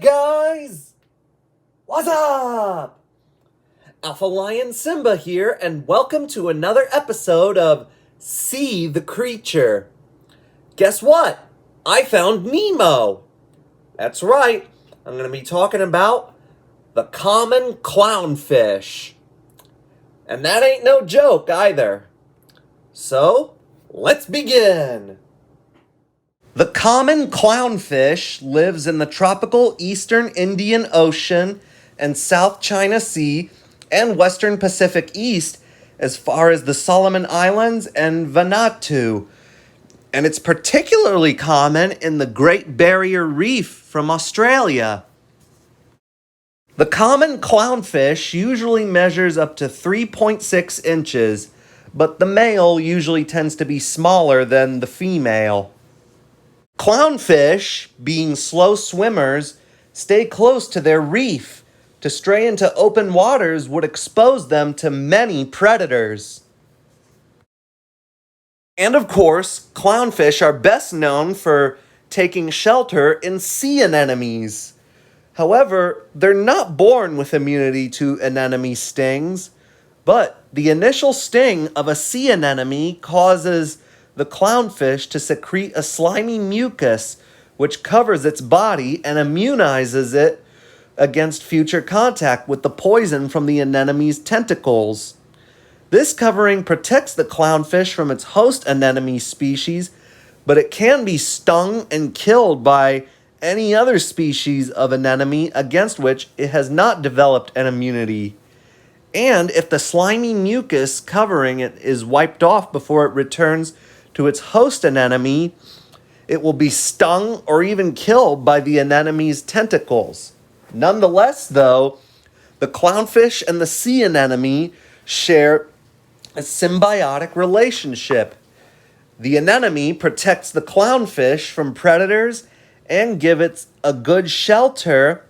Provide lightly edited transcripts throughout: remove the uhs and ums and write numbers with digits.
guys! What's up? Alpha Lion Simba here, and welcome to another episode of See the Creature. Guess what? I found Nemo. That's right, I'm going to be talking about the common clownfish. And that ain't no joke either. So, let's begin. The common clownfish lives in the tropical eastern Indian Ocean and South China Sea and western Pacific East as far as the Solomon Islands and Vanuatu. And it's particularly common in the Great Barrier Reef from Australia. The common clownfish usually measures up to 3.6 inches, but the male usually tends to be smaller than the female. Clownfish, being slow swimmers, stay close to their reef. To stray into open waters would expose them to many predators. And of course, clownfish are best known for taking shelter in sea anemones. However, they're not born with immunity to anemone stings, but the initial sting of a sea anemone causes the clownfish to secrete a slimy mucus which covers its body and immunizes it against future contact with the poison from the anemone's tentacles. This covering protects the clownfish from its host anemone species, but it can be stung and killed by any other species of anemone against which it has not developed an immunity. And if the slimy mucus covering it is wiped off before it returns to its host anemone, it will be stung or even killed by the anemone's tentacles. Nonetheless, though, the clownfish and the sea anemone share a symbiotic relationship. The anemone protects the clownfish from predators and gives it a good shelter,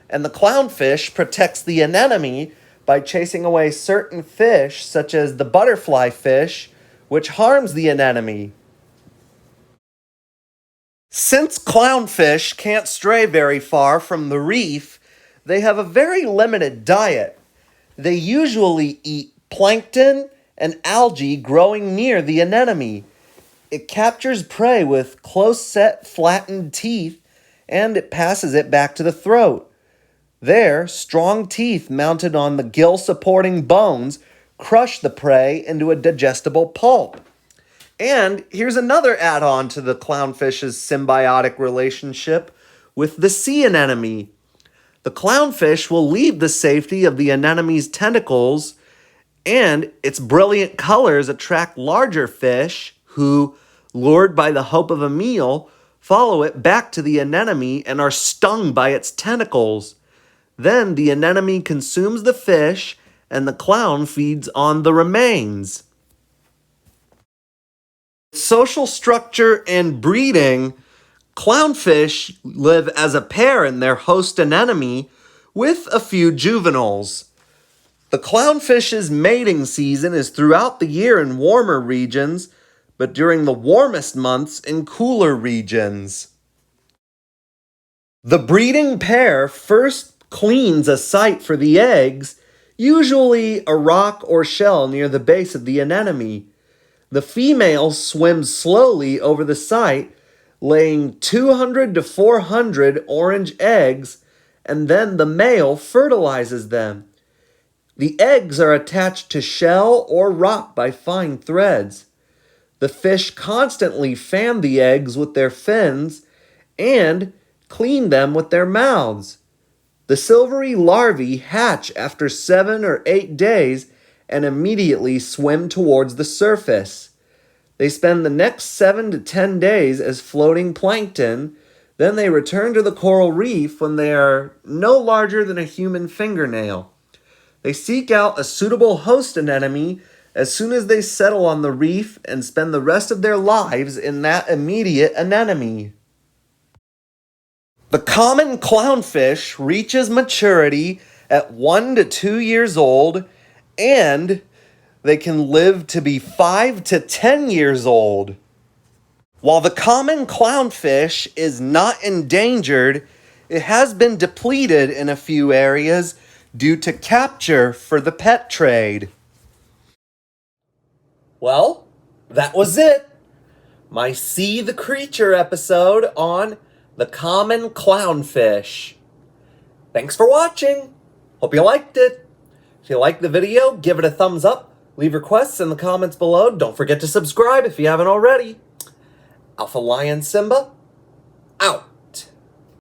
and the clownfish protects the anemone by chasing away certain fish, such as the butterfly fish, which harms the anemone. Since clownfish can't stray very far from the reef, they have a very limited diet. They usually eat plankton and algae growing near the anemone. It captures prey with close-set, flattened teeth, and it passes it back to the throat. There, strong teeth mounted on the gill-supporting bones crush the prey into a digestible pulp. And here's another add-on to the clownfish's symbiotic relationship with the sea anemone. The clownfish will leave the safety of the anemone's tentacles, and its brilliant colors attract larger fish who, lured by the hope of a meal, follow it back to the anemone and are stung by its tentacles. Then the anemone consumes the fish, and the clown feeds on the remains. Social structure and breeding, clownfish live as a pair in their host anemone with a few juveniles. The clownfish's mating season is throughout the year in warmer regions, but during the warmest months in cooler regions. The breeding pair first cleans a site for the eggs, usually a rock or shell near the base of the anemone. The female swims slowly over the site, laying 200 to 400 orange eggs, and then the male fertilizes them. The eggs are attached to shell or rock by fine threads. The fish constantly fan the eggs with their fins and clean them with their mouths. The silvery larvae hatch after 7 or 8 days and immediately swim towards the surface. They spend the next 7 to 10 days as floating plankton, then they return to the coral reef when they are no larger than a human fingernail. They seek out a suitable host anemone as soon as they settle on the reef and spend the rest of their lives in that immediate anemone. The common clownfish reaches maturity at 1 to 2 years old, and they can live to be 5 to 10 years old. While the common clownfish is not endangered, it has been depleted in a few areas due to capture for the pet trade. Well, that was it. My See the Creature episode on the common clownfish. Thanks for watching. Hope you liked it. If you liked the video, give it a thumbs up. Leave requests in the comments below. Don't forget to subscribe if you haven't already. Alpha Lion Simba,